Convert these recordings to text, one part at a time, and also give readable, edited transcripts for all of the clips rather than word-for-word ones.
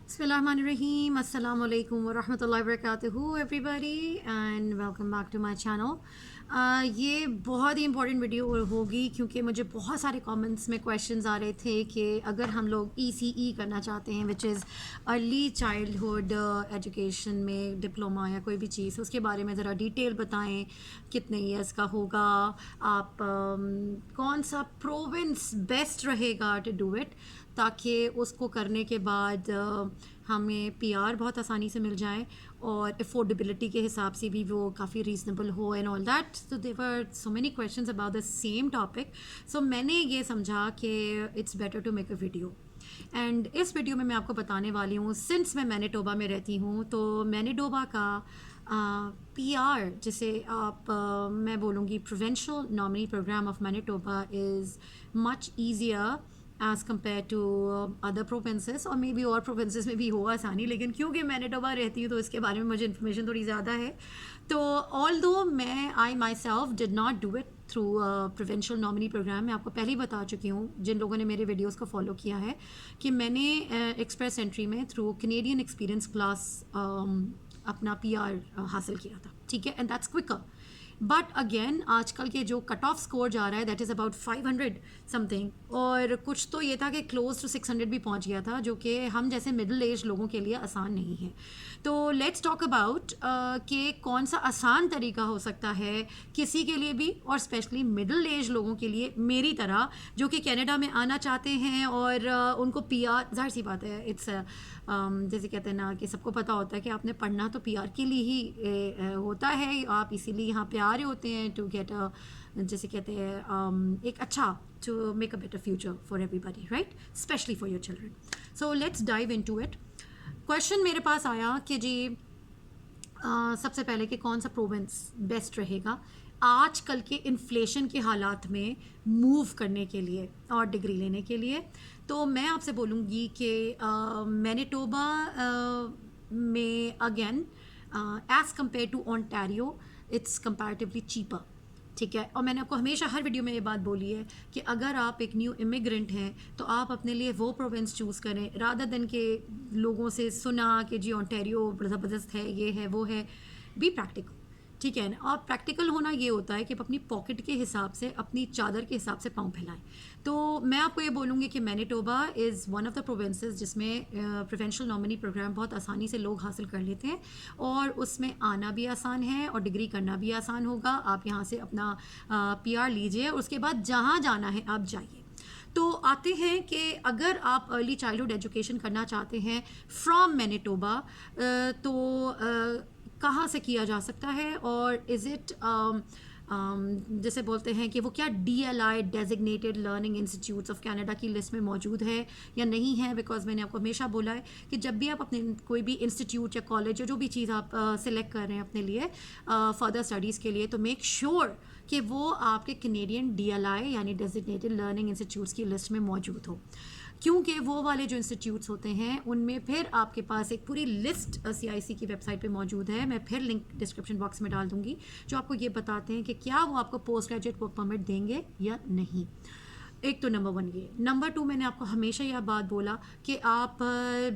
Bismillahirrahmanirrahim. Assalamu alaikum wa rahmatullahi wa barakatuhu everybody and welcome back to my channel. ये बहुत ही important video होगी क्योंकि मुझे बहुत सारे कमेंट्स में क्वेश्चंस आ रहे थे कि अगर हम लोग ECE करना चाहते हैं which is early childhood education में डिप्लोमा या कोई भी चीज़ उसके बारे में ज़रा डिटेल बताएं कितने ईयर्स का होगा, आप कौन सा प्रोविंस बेस्ट रहेगा टू डू इट ताकि उसको करने के बाद हमें PR बहुत आसानी से मिल जाए और अफोर्डेबिलिटी के हिसाब से भी वो काफ़ी रीज़नेबल हो and all that. So there so many questions about the same topic. So मैंने ये समझा कि it's better to make a video and इस वीडियो में मैं आपको बताने वाली हूँ सिंस मैं मैनिटोबा में रहती हूँ तो मैनिटोबा का PR जिसे आप मैं बोलूँगी provincial nominee program of Manitoba is much easier as compared to other provinces और मे बी और प्रोविंसेस में भी हो आसानी, लेकिन क्योंकि मैनिटोबा रहती हूँ तो इसके बारे में मुझे इन्फॉर्मेशन थोड़ी ज़्यादा है. तो ऑल दो मैं I myself did not do it through provincial nominee program. मैं आपको पहले ही बता चुकी हूँ जिन लोगों ने मेरे वीडियोस को फॉलो किया है कि मैंने एक्सप्रेस एंट्री में थ्रू कैनेडियन एक्सपीरियंस क्लास अपना PR हासिल किया था. ठीक है, and that's quicker. But again आजकल के जो कट ऑफ स्कोर जा रहा है दैट इज़ अबाउट 500 समथिंग और कुछ तो ये था कि क्लोज टू 600 भी पहुंच गया था जो कि हम जैसे मिडिल एज लोगों के लिए आसान नहीं है. तो लेट्स टॉक अबाउट कि कौन सा आसान तरीका हो सकता है किसी के लिए भी और स्पेशली मिडिल एज लोगों के लिए मेरी तरह जो कि कनाडा में आना चाहते हैं और उनको PR जाहिर सी बात है इट्स जैसे कहते हैं ना कि सबको पता होता है कि आपने पढ़ना तो PR के लिए ही होता है, आप इसीलिए यहाँ पे आ रहे होते हैं टू गेट अ जैसे कहते हैं एक अच्छा to make a better future for everybody, right, specially for your children. So let's dive into it. Question मेरे पास आया कि जी सबसे पहले कि कौन सा प्रोविंस बेस्ट रहेगा आजकल के इन्फ्लेशन के हालात में मूव करने के लिए और डिग्री लेने के लिए. तो मैं आपसे बोलूँगी कि मैनिटोबा में again as compared to Ontario it's comparatively cheaper. ठीक है, और मैंने आपको हमेशा हर वीडियो में ये बात बोली है कि अगर आप एक न्यू इमिग्रेंट हैं तो आप अपने लिए वो प्रोविंस चूज़ करें रादर देन के लोगों से सुना कि जी ओंटारियो ज़बरदस्त है, ये है, वो है. Be practical. ठीक है ना, और प्रैक्टिकल होना ये होता है कि आप अपनी पॉकेट के हिसाब से अपनी चादर के हिसाब से पाँव फैलाएं. तो मैं आपको ये बोलूँगी कि Manitoba is one of the provinces जिसमें प्रोविंशियल नॉमिनी प्रोग्राम बहुत आसानी से लोग हासिल कर लेते हैं और उसमें आना भी आसान है और डिग्री करना भी आसान होगा. आप यहाँ से अपना PR लीजिए और उसके बाद जहाँ जाना है आप जाइए. तो आते हैं कि अगर आप अर्ली चाइल्डहुड एजुकेशन करना चाहते हैं फ्रॉम मैनिटोबा तो कहाँ से किया जा सकता है और इज़ इट जैसे बोलते हैं कि वो क्या DLI designated learning institutes of Canada की लिस्ट में मौजूद है या नहीं है. बिकॉज मैंने आपको हमेशा बोला है कि जब भी आप अपने कोई भी इंस्टीट्यूट या कॉलेज या जो भी चीज़ आप सिलेक्ट कर रहे हैं अपने लिए फर्दर स्टडीज़ के लिए तो मेक श्योर कि वो आपके कैनेडियन DLI यानी डेजिग्नेटेड लर्निंग इंस्टीट्यूट्स की लिस्ट में मौजूद हो, क्योंकि वो वाले जो इंस्टीट्यूट्स होते हैं उनमें फिर आपके पास एक पूरी लिस्ट CIC की वेबसाइट पे मौजूद है. मैं फिर लिंक डिस्क्रिप्शन बॉक्स में डाल दूंगी जो आपको ये बताते हैं कि क्या वो आपको पोस्ट ग्रेजुएट वर्क परमिट देंगे या नहीं. एक तो नंबर 1 ये. नंबर 2 मैंने आपको हमेशा यह बात बोला कि आप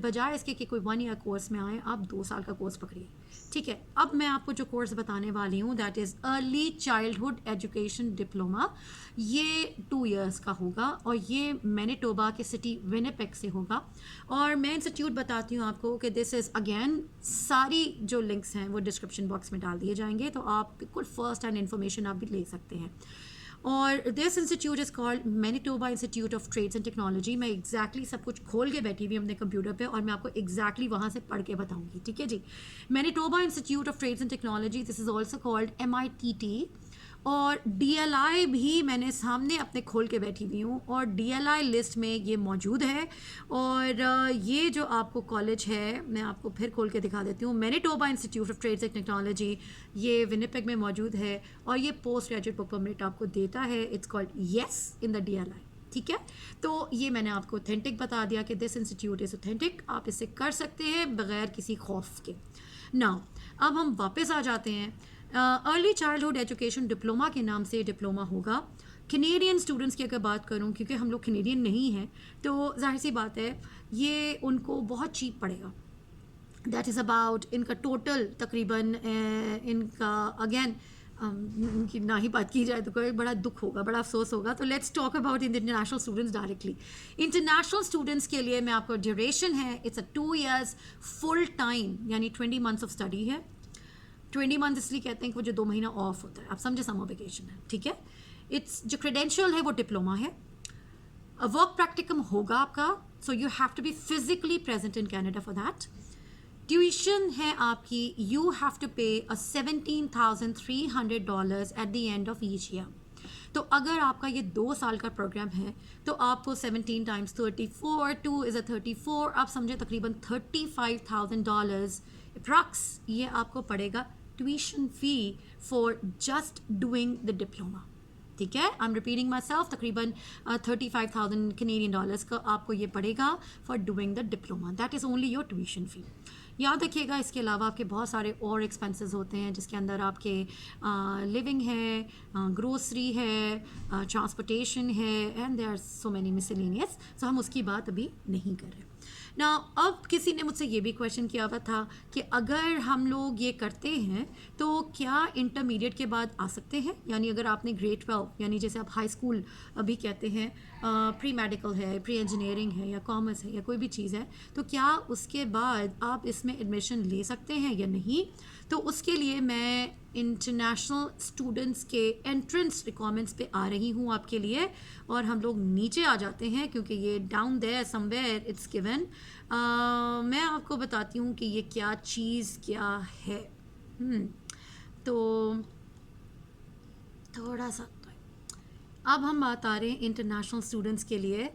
बजाय इसके कि कोई 1 ईयर कोर्स में आए आप 2 साल का कोर्स पकड़िए. ठीक है, अब मैं आपको जो कोर्स बताने वाली हूँ that is early childhood education diploma. ये 2 इयर्स का होगा और ये मैनिटोबा के सिटी विनिपेग से होगा. और मैं इंस्टीट्यूट बताती हूँ आपको कि दिस इज़ अगेन सारी जो लिंक्स हैं वो डिस्क्रिप्शन बॉक्स में डाल दिए जाएंगे तो आप बिल्कुल फर्स्ट हैंड इन्फॉर्मेशन आप भी ले सकते हैं. और this institute is called Manitoba institute of trades and Technology. मैं एग्जैक्टली सब कुछ खोल के बैठी हुई अपने कंप्यूटर पे और मैं आपको एग्जैक्टली वहाँ से पढ़ के बताऊँगी. ठीक है जी. Manitoba institute of trades and technology this is also called MITT. और DLI भी मैंने सामने अपने खोल के बैठी हुई हूँ और DLI लिस्ट में ये मौजूद है. और ये जो आपको कॉलेज है मैं आपको फिर खोल के दिखा देती हूँ. Manitoba institute of trades and Technology ये विनिपेग में मौजूद है और ये पोस्ट ग्रेजुएट वर्क परमिट आपको देता है. It's called yes in the DLI. ठीक है, तो ये मैंने आपको ऑथेंटिक बता दिया कि दिस इंस्टीट्यूट इज़ ऑथेंटिक, आप इसे कर सकते हैं बगैर किसी खौफ के. नाउ अब हम वापस आ जाते हैं. अर्ली चाइल्डहुड एजुकेशन डिप्लोमा के नाम से डिप्लोमा होगा कैनेडियन स्टूडेंट्स की अगर बात करूं, क्योंकि हम लोग कैनेडियन नहीं हैं, तो जाहिर सी बात है ये उनको बहुत चीप पड़ेगा. दैट इज़ अबाउट, इनका टोटल तकरीबन इनका अगेन कि ना ही बात की जाए तो कोई बड़ा दुख होगा, बड़ा अफसोस होगा. तो let's talk about international students directly. International students के लिए मैं आपको ड्यूरेशन है, it's a 2 years full time, यानी 20 months ऑफ स्टडी है. 20 months इसलिए कहते हैं कि वो जो 2 महीना ऑफ होता है, आप समझे, समर वेकेशन है, ठीक है. इट्स जो क्रेडेंशियल है वो डिप्लोमा है. वर्क प्रैक्टिकम होगा आपका, so you have to be physically present in Canada for that. Tuition है आपकी, you have to pay $17,300 at the end of each year. तो अगर आपका ये 2 साल का प्रोग्राम है तो आपको 17 times 34, 2 is a 34, आप समझे तकरीबन $35,000 अप्रॉक्स ये आपको पड़ेगा tuition fee for just doing the diploma. ठीक है, I am repeating my self, तकरीबन $35,000 कैनेडियन डॉलर्स का आपको ये पड़ेगा for doing the diploma. That is only your tuition fee. याद रखिएगा इसके अलावा आपके बहुत सारे और एक्सपेंसेस होते हैं जिसके अंदर आपके लिविंग है, ग्रोसरी है, ट्रांसपोर्टेशन है, and there are so many miscellaneous. So हम उसकी बात अभी नहीं कर रहे ना. अब किसी ने मुझसे ये भी क्वेश्चन किया हुआ था कि अगर हम लोग ये करते हैं तो क्या इंटरमीडिएट के बाद आ सकते हैं, यानी अगर आपने ग्रेड 12 यानी जैसे आप हाई स्कूल अभी कहते हैं, प्री मेडिकल है, प्री इंजीनियरिंग है, या कॉमर्स है, या कोई भी चीज़ है, तो क्या उसके बाद आप इसमें एडमिशन ले सकते हैं या नहीं. तो उसके लिए मैं इंटरनेशनल स्टूडेंट्स के एंट्रेंस रिक्वायरमेंट्स पे आ रही हूँ आपके लिए, और हम लोग नीचे आ जाते हैं क्योंकि ये down there somewhere it's given. मैं आपको बताती हूँ कि ये क्या चीज़ क्या है. तो थोड़ा सा अब हम बात आ रहे हैं इंटरनेशनल स्टूडेंट्स के लिए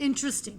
इंटरेस्टिंग.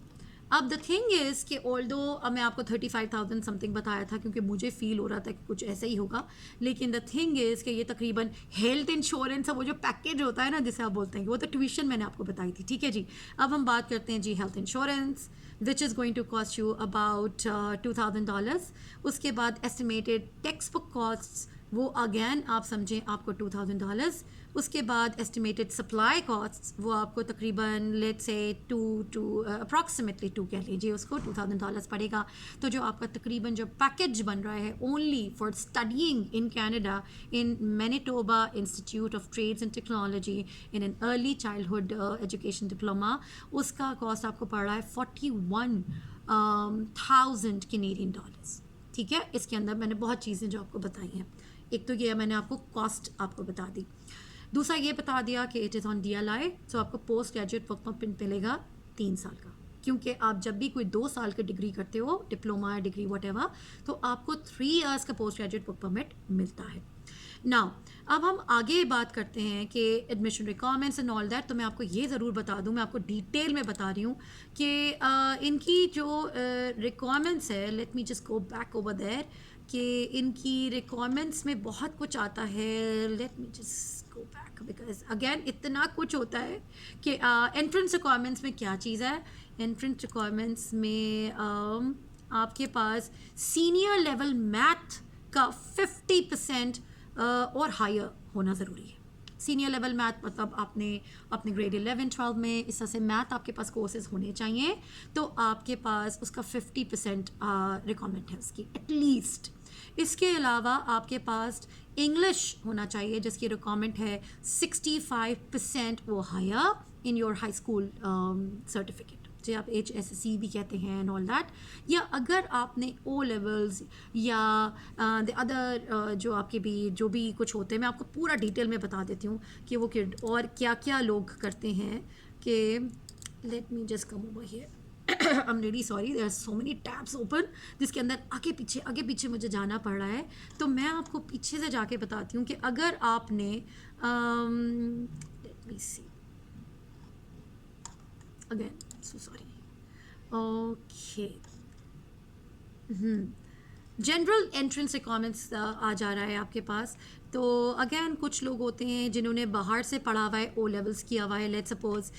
अब द थिंग इज़ कि ऑल्दो अब मैं आपको 35,000 समथिंग बताया था क्योंकि मुझे फील हो रहा था कि कुछ ऐसा ही होगा, लेकिन द थिंग इज़ कि ये तकरीबन हेल्थ इंश्योरेंस है, वो जो पैकेज होता है ना जिसे आप बोलते हैं, वो तो ट्यूशन मैंने आपको बताई थी. ठीक है जी. अब हम बात करते हैं जी health insurance, which is going to cost you about $2,000. उसके बाद एस्टिमेटेड टेक्स्ट बुक कॉस्ट, वो अगेन आप समझें आपको $2,000. उसके बाद एस्टिमेटेड सप्लाई कॉस्ट, वो आपको तकरीबन लेट्स से अप्रॉक्सीमेटली 2 कह लीजिए उसको, $2,000 पड़ेगा. तो जो आपका तकरीबन जो पैकेज बन रहा है only for studying in Canada in Manitoba institute of trades and Technology in an early childhood education diploma, उसका कॉस्ट आपको पड़ रहा है $41,000 कैनेडियन डॉलर्स. ठीक है, इसके अंदर मैंने बहुत चीज़ें जो आपको बताई हैं. एक तो ये मैंने आपको कॉस्ट आपको बता दी, दूसरा ये बता दिया कि इट इज़ ऑन DLI, सो आपको पोस्ट ग्रेजुएट वर्क परमिट मिलेगा 3 साल का, क्योंकि आप जब भी कोई 2 साल की डिग्री करते हो, डिप्लोमा या डिग्री वटेवर, तो आपको 3 years का पोस्ट ग्रेजुएट वर्क परमिट मिलता है. नाउ अब हम आगे बात करते हैं कि admission requirements and all that. तो मैं आपको ये ज़रूर बता दूं, मैं आपको डिटेल में बता रही हूँ कि इनकी जो रिक्वायरमेंट्स है, let me just go back over there, कि इनकी रिक्वायरमेंट्स में बहुत कुछ आता है. Let me just go back because again इतना कुछ होता है कि एंट्रेंस रिक्वायरमेंट्स में क्या चीज़ है. एंट्रेंस रिक्वायरमेंट्स में आपके पास सीनियर लेवल मैथ का 50% और हायर होना ज़रूरी है. सीनियर लेवल मैथ मतलब आपने अपने ग्रेड 11-12 में इस तरह से मैथ आपके पास कोर्सेज होने चाहिए, तो आपके पास उसका 50% रिक्वायरमेंट है उसकी एटलीस्ट. इसके अलावा आपके पास इंग्लिश होना चाहिए जिसकी रिक्वायरमेंट है 65% वो higher in your high school certificate, जो आप HSC भी कहते हैं एंड ऑल दैट. या अगर आपने O लेवल्स या द अदर जो आपके भी जो भी कुछ होते हैं, मैं आपको पूरा डिटेल में बता देती हूँ कि वो और क्या क्या लोग करते हैं. कि let me just come over here, I am really sorry, there are so many tabs open जिसके अंदर आगे पीछे मुझे जाना पड़ रहा है. तो मैं आपको पीछे से जाके बताती हूँ कि अगर आपने let me see again, so sorry. Okay. General entrance requirements आ जा रहा है आपके पास. तो अगेन कुछ लोग होते हैं जिन्होंने बाहर से पढ़ा हुआ है, ओ लेवल्स किया हुआ है लेट्स सपोज,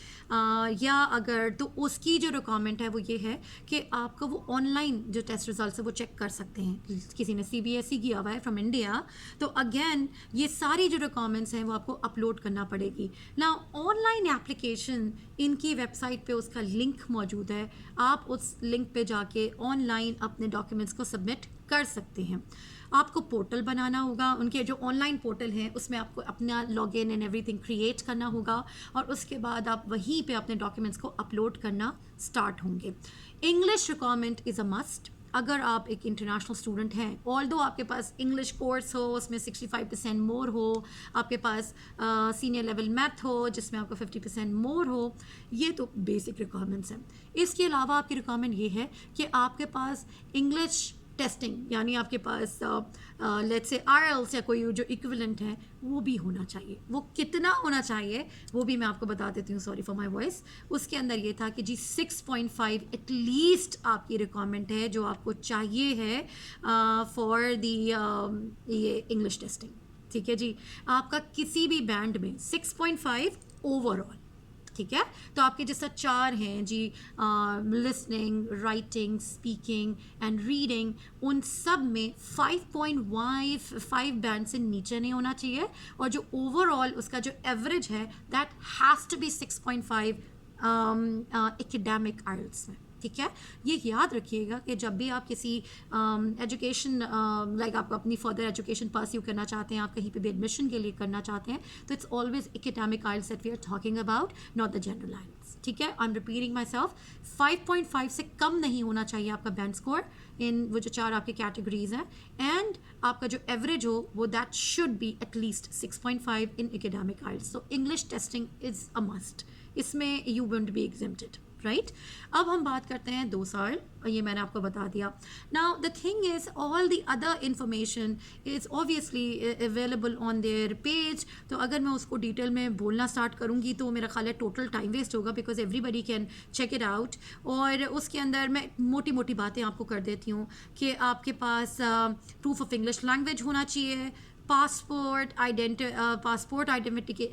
या अगर तो उसकी जो रिक्वायरमेंट है वो ये है कि आपका वो ऑनलाइन जो टेस्ट रिजल्ट है वो चेक कर सकते हैं। किसी ने CBSE किया हुआ है फ्रॉम इंडिया, तो अगेन ये सारी जो रिक्वायरमेंट्स हैं वो आपको अपलोड करना पड़ेगी ना। ऑनलाइन एप्लीकेशन इनकी वेबसाइट पे उसका लिंक मौजूद है, आप उस लिंक पे जाके ऑनलाइन अपने डॉक्यूमेंट्स को सबमिट कर सकते हैं। आपको पोर्टल बनाना होगा, उनके जो ऑनलाइन पोर्टल हैं उसमें आपको अपना लॉगिन एंड एवरीथिंग क्रिएट करना होगा और उसके बाद आप वहीं पे अपने डॉक्यूमेंट्स को अपलोड करना स्टार्ट होंगे। English requirement is a must. अगर आप एक इंटरनेशनल स्टूडेंट हैं, ऑल्दो आपके पास इंग्लिश कोर्स हो उसमें 65% मोर हो, आपके पास सीनियर लेवल मैथ हो जिसमें आपको 50% मोर हो, ये तो बेसिक रिक्वायरमेंट्स हैं। इसके अलावा आपकी रिक्वायरमेंट ये है कि आपके पास इंग्लिश टेस्टिंग यानी आपके पास लेट्स से IELTS या कोई जो इक्विवेलेंट है वो भी होना चाहिए। वो कितना होना चाहिए वो भी मैं आपको बता देती हूँ, सॉरी फॉर माय वॉइस। उसके अंदर ये था कि जी 6.5 एटलीस्ट आपकी रिक्वायरमेंट है जो आपको चाहिए है फॉर दी ये इंग्लिश टेस्टिंग। ठीक है जी, आपका किसी भी बैंड में 6.5 ओवरऑल, ठीक है। तो आपके जैसा 4 हैं जी, listening, writing, speaking and reading, उन सब में 5.5 बैंड से नीचे नहीं होना चाहिए और जो ओवरऑल उसका जो एवरेज है that has to be 6.5 academic IELTS में। ठीक है, ये याद रखिएगा कि जब भी आप किसी एजुकेशन लाइक आप अपनी फर्दर एजुकेशन परस्यू करना चाहते हैं, आप कहीं पे भी एडमिशन के लिए करना चाहते हैं, तो it's always academic IELTS that we are talking about, not the general IELTS। ठीक है, I am repeating myself, 5.5 से कम नहीं होना चाहिए आपका बैंड स्कोर इन वो जो 4 आपके कैटेगरीज हैं, एंड आपका जो एवरेज हो वो that should be at least 6.5 in academic IELTS। तो English testing is a must, इसमें you won't be exempted, right. अब हम बात करते हैं 2 साल, और ये मैंने आपको बता दिया। Now the thing is all the other information is obviously available on their page. तो अगर मैं उसको डिटेल में बोलना स्टार्ट करूँगी तो मेरा ख्याल है टोटल टाइम वेस्ट होगा, because everybody can check it out. और उसके अंदर मैं मोटी मोटी बातें आपको कर देती हूँ कि आपके पास प्रूफ ऑफ इंग्लिश लैंग्वेज होना चाहिए, पासपोर्ट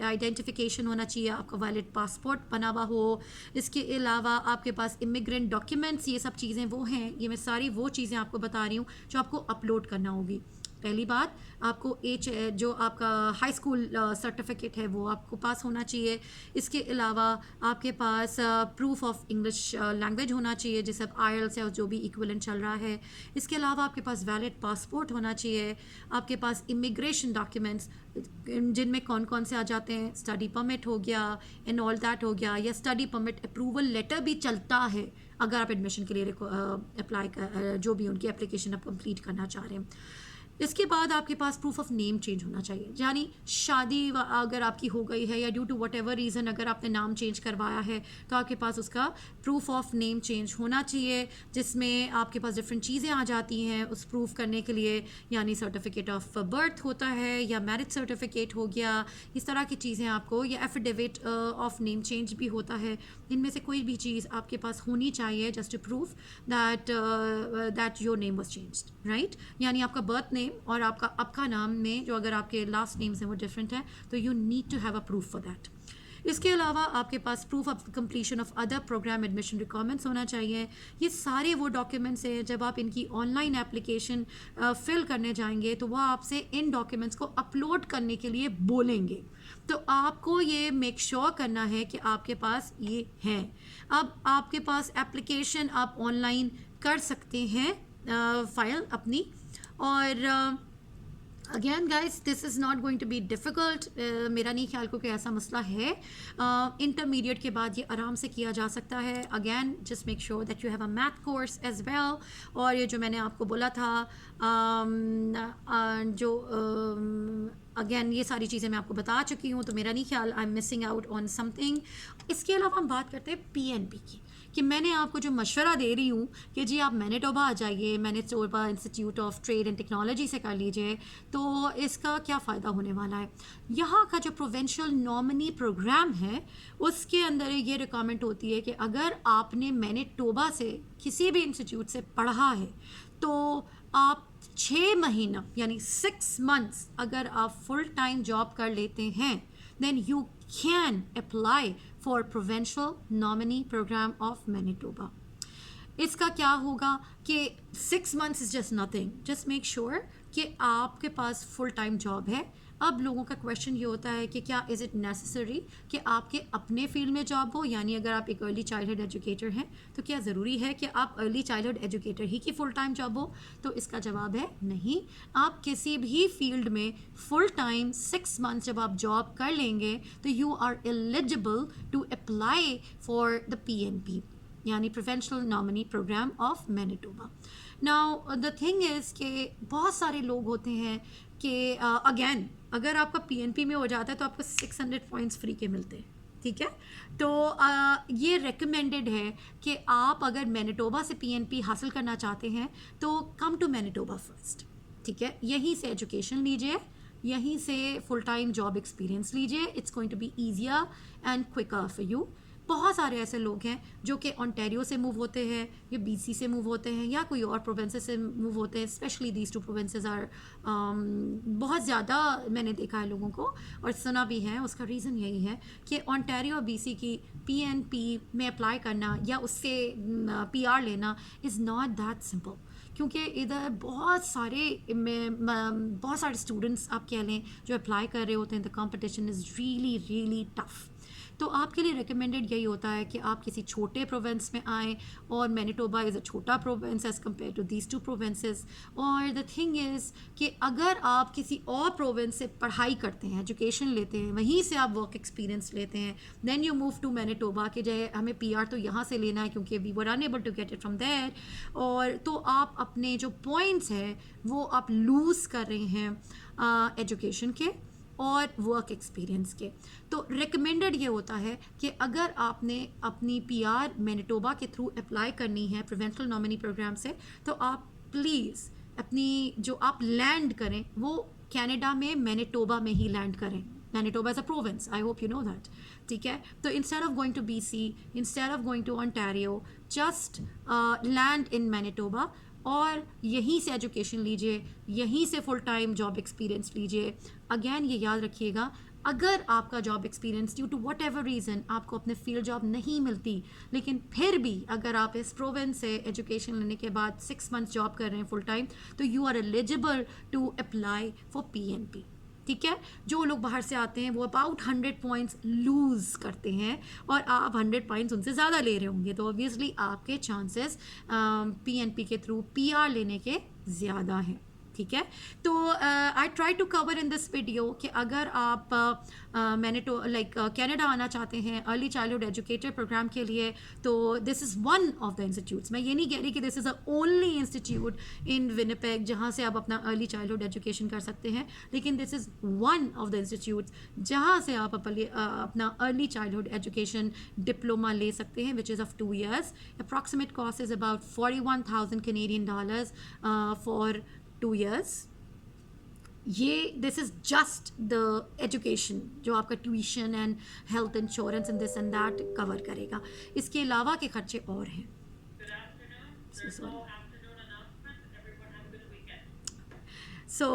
आइडेंटिफिकेशन होना चाहिए, आपका वैलिड पासपोर्ट बना हुआ हो। इसके अलावा आपके पास इमिग्रेंट डॉक्यूमेंट्स, ये सब चीज़ें वो हैं, ये मैं सारी वो चीज़ें आपको बता रही हूँ जो आपको अपलोड करना होगी। पहली बात, आपको जो आपका हाई स्कूल सर्टिफिकेट है वो आपको पास होना चाहिए। इसके अलावा आपके पास प्रूफ ऑफ इंग्लिश लैंग्वेज होना चाहिए, जैसे अब IELTS या जो भी इक्विवेलेंट चल रहा है। इसके अलावा आपके पास वैलिड पासपोर्ट होना चाहिए, आपके पास इमिग्रेशन डॉक्यूमेंट्स जिनमें कौन कौन से आ जाते हैं, स्टडी परमिट हो गया एंड ऑल दैट हो गया, या स्टडी परमिट अप्रूवल लेटर भी चलता है अगर आप एडमिशन के लिए अप्लाई जो भी उनकी एप्लीकेशन आप कंप्लीट करना चाह रहे हैं। इसके बाद आपके पास प्रूफ ऑफ नेम चेंज होना चाहिए, यानी शादी अगर आपकी हो गई है या due to whatever reason अगर आपने नाम चेंज करवाया है तो आपके पास उसका प्रूफ ऑफ नेम चेंज होना चाहिए, जिसमें आपके पास डिफरेंट चीज़ें आ जाती हैं उस प्रूफ करने के लिए, यानी सर्टिफिकेट ऑफ बर्थ होता है या मैरिज सर्टिफिकेट हो गया, इस तरह की चीज़ें आपको, या एफिडेविट ऑफ नेम चेंज भी होता है। इनमें से कोई भी चीज़ आपके पास होनी चाहिए just to proof that your name was changed, right. यानी आपका बर्थ नेम और आपका नाम में जो अगर आपके लास्ट नेम्स हैं वो डिफरेंट है, तो you need to have a proof for that. इसके अलावा आपके पास proof of completion of other program admission requirements होना चाहिए। ये सारे वो डॉक्यूमेंट्स हैं, जब आप इनकी ऑनलाइन एप्लीकेशन फिल करने जाएंगे तो वह आपसे इन डॉक्यूमेंट्स को अपलोड करने के लिए बोलेंगे, तो आपको ये मेक श्योर करना है कि आपके पास ये हैं। अब आपके पास एप्लीकेशन आप ऑनलाइन कर सकते हैं फाइल अपनी, और again guys this is not going to be difficult, मेरा नहीं ख्याल कोई ऐसा मसला है। इंटरमीडिएट के बाद ये आराम से किया जा सकता है। Again just make sure that you have a math course as well, और ये जो मैंने आपको बोला था जो अगेन ये सारी चीज़ें मैं आपको बता चुकी हूँ, तो मेरा नहीं ख्याल I am missing out on something. इसके अलावा हम बात करते हैं PNP की कि मैंने आपको जो मशवरा दे रही हूँ कि जी आप मैनिटोबा आ जाइए, Manitoba institute of trade and technology से कर लीजिए, तो इसका क्या फ़ायदा होने वाला है। यहाँ का जो प्रोविंशियल नॉमिनी प्रोग्राम है उसके अंदर ये रिक्वायरमेंट होती है कि अगर आपने मैनिटोबा से किसी भी इंस्टीट्यूट से पढ़ा है तो आप 6 महीना यानी 6 months अगर आप फुल टाइम जॉब कर लेते हैं then you can apply for provincial nominee program of Manitoba. इसका क्या होगा कि 6 months is just nothing, just make sure कि आपके पास फुल टाइम जॉब है। अब लोगों का क्वेश्चन ये होता है कि क्या इज़ इट नेसेसरी कि आपके अपने फील्ड में जॉब हो, यानी अगर आप एक अर्ली चाइल्डहुड एजुकेटर हैं तो क्या ज़रूरी है कि आप अर्ली चाइल्डहुड एजुकेटर ही की फुल टाइम जॉब हो। तो इसका जवाब है नहीं। आप किसी भी फील्ड में फुल टाइम 6 months जब आप जॉब कर लेंगे तो you are eligible to apply for the PNP यानी provincial nominee program of Manitoba. Now the thing is कि बहुत सारे लोग होते हैं कि अगेन अगर आपका PNP में हो जाता है तो आपको 600 पॉइंट्स फ्री के मिलते हैं, ठीक है। तो ये रिकमेंडेड है कि आप अगर मैनिटोबा से PNP हासिल करना चाहते हैं तो कम टू मैनिटोबा फर्स्ट, ठीक है। यहीं से एजुकेशन लीजिए, यहीं से फुल टाइम जॉब एक्सपीरियंस लीजिए। It's going to be easier and quicker for you. बहुत सारे ऐसे लोग हैं जो कि ओंटारियो से मूव होते हैं या BC से मूव होते हैं या कोई और प्रोविंसेस से मूव होते हैं। स्पेशली दीज 2 प्रोविंसेस आर बहुत ज़्यादा मैंने देखा है लोगों को और सुना भी है। उसका रीज़न यही है कि ओंटारियो और BC की PNP में अप्लाई करना या उससे PR लेना इज़ नॉट दैट सिंपल, क्योंकि इधर बहुत सारे स्टूडेंट्स आप कह लें जो अप्लाई कर रहे होते हैं। The competition is really tough. तो आपके लिए रिकमेंडेड यही होता है कि आप किसी छोटे प्रोविंस में आएँ और मैनिटोबा इज़ अ छोटा province as compared to these 2 provinces. और द थिंग इज़ कि अगर आप किसी और प्रोविंस से पढ़ाई करते हैं, एजुकेशन लेते हैं, वहीं से आप वर्क एक्सपीरियंस लेते हैं, then you move to Manitoba कि जो है हमें PR तो यहाँ से लेना है क्योंकि we were unable to get it from there, और तो आप अपने जो पॉइंट्स हैं वो आप लूज़ कर रहे हैं एजुकेशन के और वर्क एक्सपीरियंस के। तो रिकमेंडेड ये होता है कि अगर आपने अपनी PR मैनिटोबा के थ्रू अप्लाई करनी है प्रोविंशियल नॉमिनी प्रोग्राम से, तो आप प्लीज़ अपनी जो आप लैंड करें वो कनाडा में मैनिटोबा में ही लैंड करें। Manitoba is a province, I hope you know that, ठीक है। तो instead of going to BC, instead of going to Ontario, just land in Manitoba और यहीं से एजुकेशन लीजिए, यहीं से फुल टाइम जॉब एक्सपीरियंस लीजिए। अगेन ये याद रखिएगा, अगर आपका job experience due to whatever reason आपको अपने फील्ड जॉब नहीं मिलती, लेकिन फिर भी अगर आप इस प्रोविंस से एजुकेशन लेने के बाद 6 months जॉब कर रहे हैं फुल टाइम, तो you are eligible to apply for PNP, ठीक है। जो लोग बाहर से आते हैं वो अबाउट 100 पॉइंट्स लूज़ करते हैं और आप 100 पॉइंट्स उनसे ज़्यादा ले रहे होंगे, तो ऑब्वियसली आपके चांसेस PNP के थ्रू PR लेने के ज़्यादा हैं, ठीक है। तो I try to cover in this video कि अगर आप कनाडा आना चाहते हैं अर्ली चाइल्डहुड एजुकेटर प्रोग्राम के लिए, तो this is one of the institutes. मैं ये नहीं कह रही कि this is a only institute in Winnipeg जहाँ से आप अपना अर्ली चाइल्डहुड एजुकेशन कर सकते हैं, लेकिन this is one of the institutes जहाँ से आप अपना अर्ली चाइल्डहुड एजुकेशन डिप्लोमा ले सकते हैं, which is of 2 years। Approximate cost is about $41,000 Canadian for 2 years। ये this is just the education जो आपका tuition and health insurance and this and that cover करेगा। इसके अलावा के खर्चे और हैं। So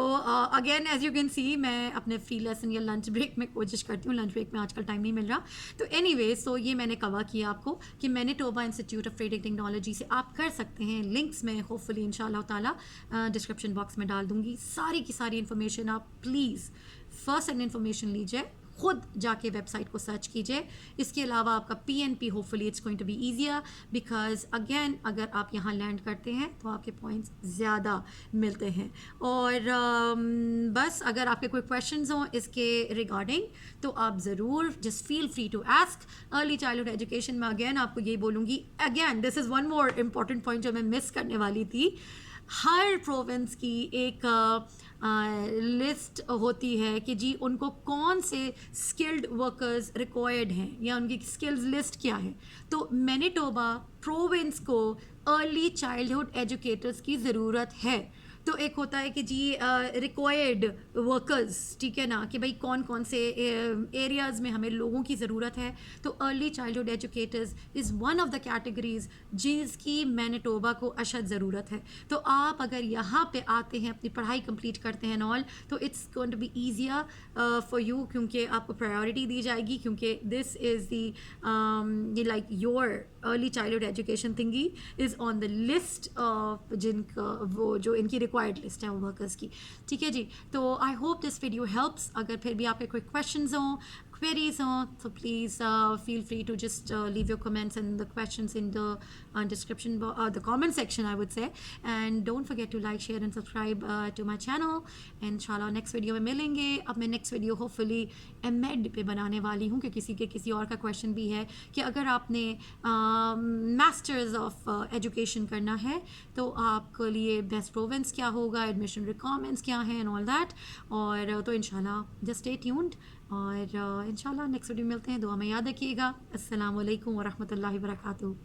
again as you can see मैं अपने फ्री लेसन या लंच ब्रेक में कोशिश करती हूँ, लंच ब्रेक में आजकल टाइम नहीं मिल रहा। तो एनीवे सो ये मैंने कवर किया आपको कि Manitoba institute of trade and technology से आप कर सकते हैं। लिंक्स मैं होपफुली इंशाल्लाह ताला डिस्क्रिप्शन बॉक्स में डाल दूँगी। सारी की सारी इन्फॉर्मेशन आप प्लीज़ फर्स्ट हैंड इन्फॉर्मेशन लीजिए, खुद जाके वेबसाइट को सर्च कीजिए। इसके अलावा आपका PNP hopefully it's going to be easier because again अगर आप यहाँ लैंड करते हैं तो आपके पॉइंट्स ज़्यादा मिलते हैं। और बस अगर आपके कोई क्वेश्चंस हों इसके रिगार्डिंग तो आप ज़रूर just feel free to ask. Early childhood education में अगेन आपको यही बोलूँगी, again this is one more important point जो मैं मिस करने वाली थी। हर प्रोविंस की एक लिस्ट होती है कि जी उनको कौन से स्किल्ड वर्कर्स रिक्वायर्ड हैं या उनकी स्किल्स लिस्ट क्या है। तो मैनिटोबा प्रोविंस को अर्ली चाइल्डहुड एजुकेटर्स की ज़रूरत है। तो एक होता है कि जी रिक्वायर्ड वर्कर्स, ठीक है ना, कि भाई कौन कौन से एरियाज़ में हमें लोगों की ज़रूरत है। तो early childhood educators is one of the categories जिसकी मैनिटोबा को अशद ज़रूरत है। तो आप अगर यहाँ पे आते हैं, अपनी पढ़ाई कंप्लीट करते हैं ऑल, तो it's going to be easier for you, क्योंकि आपको प्रायोरिटी दी जाएगी, क्योंकि this is the like your early childhood education thingy is on the list of जिनका वो जो इनकी रिक्वायर्ड लिस्ट है वर्कर्स की। ठीक है जी, तो I hope this video helps. अगर फिर भी आपके कोई क्वेश्चंस हों, queries on, so please feel free to just leave your comments and the questions in the description the comment section, I would say, and don't forget to like, share and subscribe to my channel. इंशाल्लाह next video में मिलेंगे। अब मैं next video hopefully MEd पे बनाने वाली हूँ कि किसी और का क्वेश्चन भी है कि अगर आपने मास्टर्स ऑफ एजुकेशन करना है तो आपके लिए बेस्ट प्रोविंस क्या होगा, एडमिशन रिक्वायरमेंट्स क्या हैं एंड ऑल दैट। और तो इंशाल्लाह जस्ट स्टे ट्यून्ड और इंशाल्लाह नेक्स्ट वीडियो मिलते हैं। दुआ में याद रखिएगा। अस्सलाम वालेकुम व रहमतुल्लाहि व बरकातुहू।